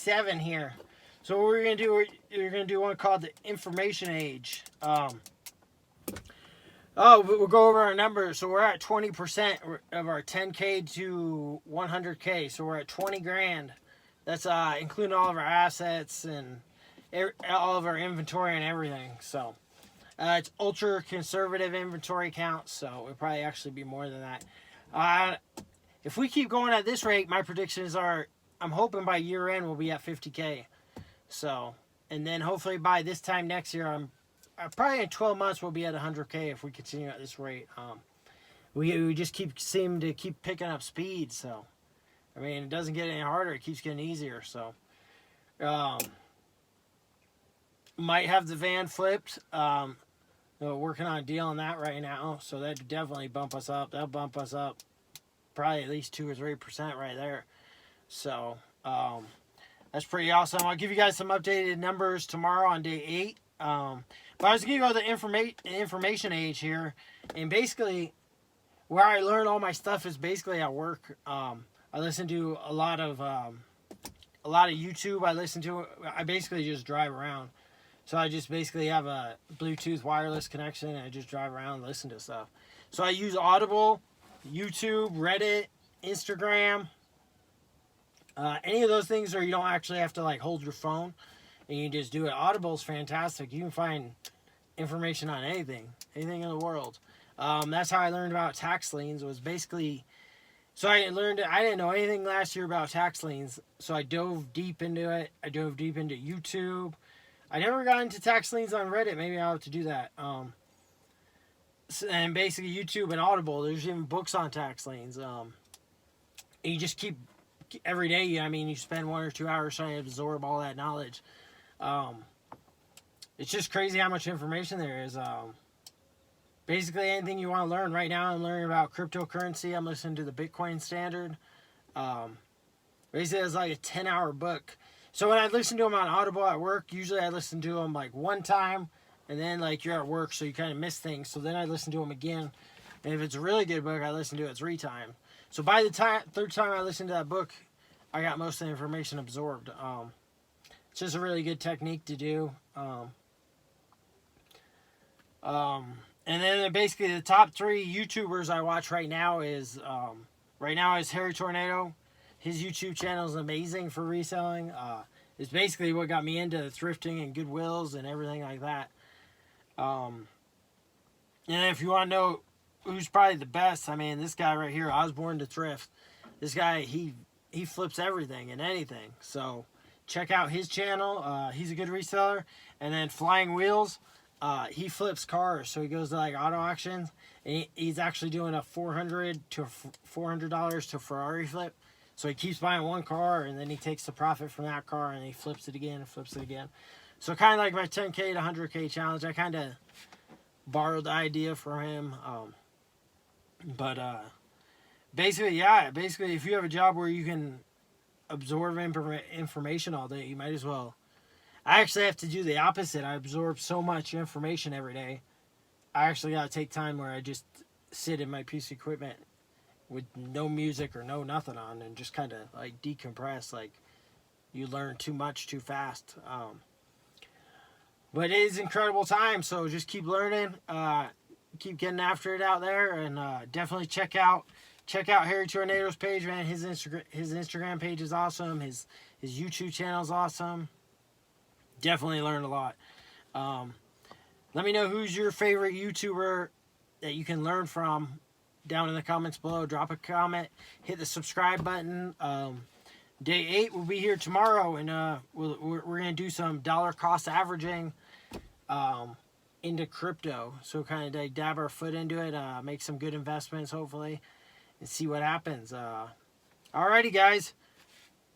7 here. So what we're gonna do, we're gonna do one called the information age. We'll go over our numbers. So we're at 20% of our 10K to 100K. So we're at 20 grand. That's including all of our assets and all of our inventory and everything. So it's ultra conservative inventory count. So it'll probably actually be more than that. If we keep going at this rate, my predictions are, I'm hoping by year end we'll be at 50K. So, and then hopefully by this time next year, I'm probably in 12 months we'll be at 100K if we continue at this rate. We just seem to keep picking up speed. So, I mean, it doesn't get any harder; it keeps getting easier. So, might have the van flipped. Working on a deal on that right now, so that definitely bump us up. That'll bump us up probably at least 2 or 3% right there. So, that's pretty awesome. I'll give you guys some updated numbers tomorrow on day 8. But I was giving you all the information age here, and basically where I learn all my stuff is basically at work. I listen to a lot of YouTube. I basically just drive around. So I just basically have a Bluetooth wireless connection, and I just drive around and listen to stuff. So I use Audible, YouTube, Reddit, Instagram, any of those things where you don't actually have to like hold your phone and you just do it. Audible's fantastic. You can find information on anything in the world. That's how I learned about tax liens. Was basically, so I didn't know anything last year about tax liens, so I dove deep into it. I dove deep into YouTube. I never got into tax liens on Reddit. Maybe I'll have to do that. And basically YouTube and Audible, there's even books on tax liens. And you just keep every day. I mean, you spend 1 or 2 hours trying to absorb all that knowledge. It's just crazy how much information there is. Basically anything you want to learn. Right now I'm learning about cryptocurrency. I'm listening to the Bitcoin Standard. Basically it's like a 10-hour book. So when I listen to them on Audible at work, usually I listen to them like one time, and then like you're at work, so you kind of miss things. So then I listen to them again, and if it's a really good book, I listen to it 3 times. So by the third time I listen to that book, I got most of the information absorbed. It's just a really good technique to do. And then basically the top 3 YouTubers I watch right now is Harry Tornado. His YouTube channel is amazing for reselling. It's basically what got me into thrifting and Goodwills and everything like that. And if you want to know who's probably the best, I mean, this guy right here, Osborne to Thrift. This guy, he flips everything and anything. So check out his channel. He's a good reseller. And then Flying Wheels, he flips cars. So he goes to like auto auctions, and he's actually doing a $400 to Ferrari flip. So he keeps buying one car, and then he takes the profit from that car, and he flips it again and flips it again. So kind of like my 10K to 100K challenge, I kind of borrowed the idea from him. Basically, if you have a job where you can absorb information all day, you might as well. I actually have to do the opposite. I absorb so much information every day. I actually got to take time where I just sit in my piece of equipment with no music or no nothing on, and just kind of like decompress. Like, you learn too much too fast. But it is incredible time, so just keep learning, keep getting after it out there, and definitely check out Harry Tornado's page, man. His Instagram page is awesome. His YouTube channel is awesome. Definitely learned a lot. Let me know who's your favorite YouTuber that you can learn from down in the comments below. Drop a comment, hit the subscribe button. Day 8 will be here tomorrow, and we're gonna do some dollar cost averaging into crypto. So kind of like dab our foot into it, make some good investments hopefully, and see what happens. Alrighty guys,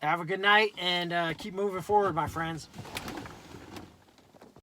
have a good night, and keep moving forward, my friends.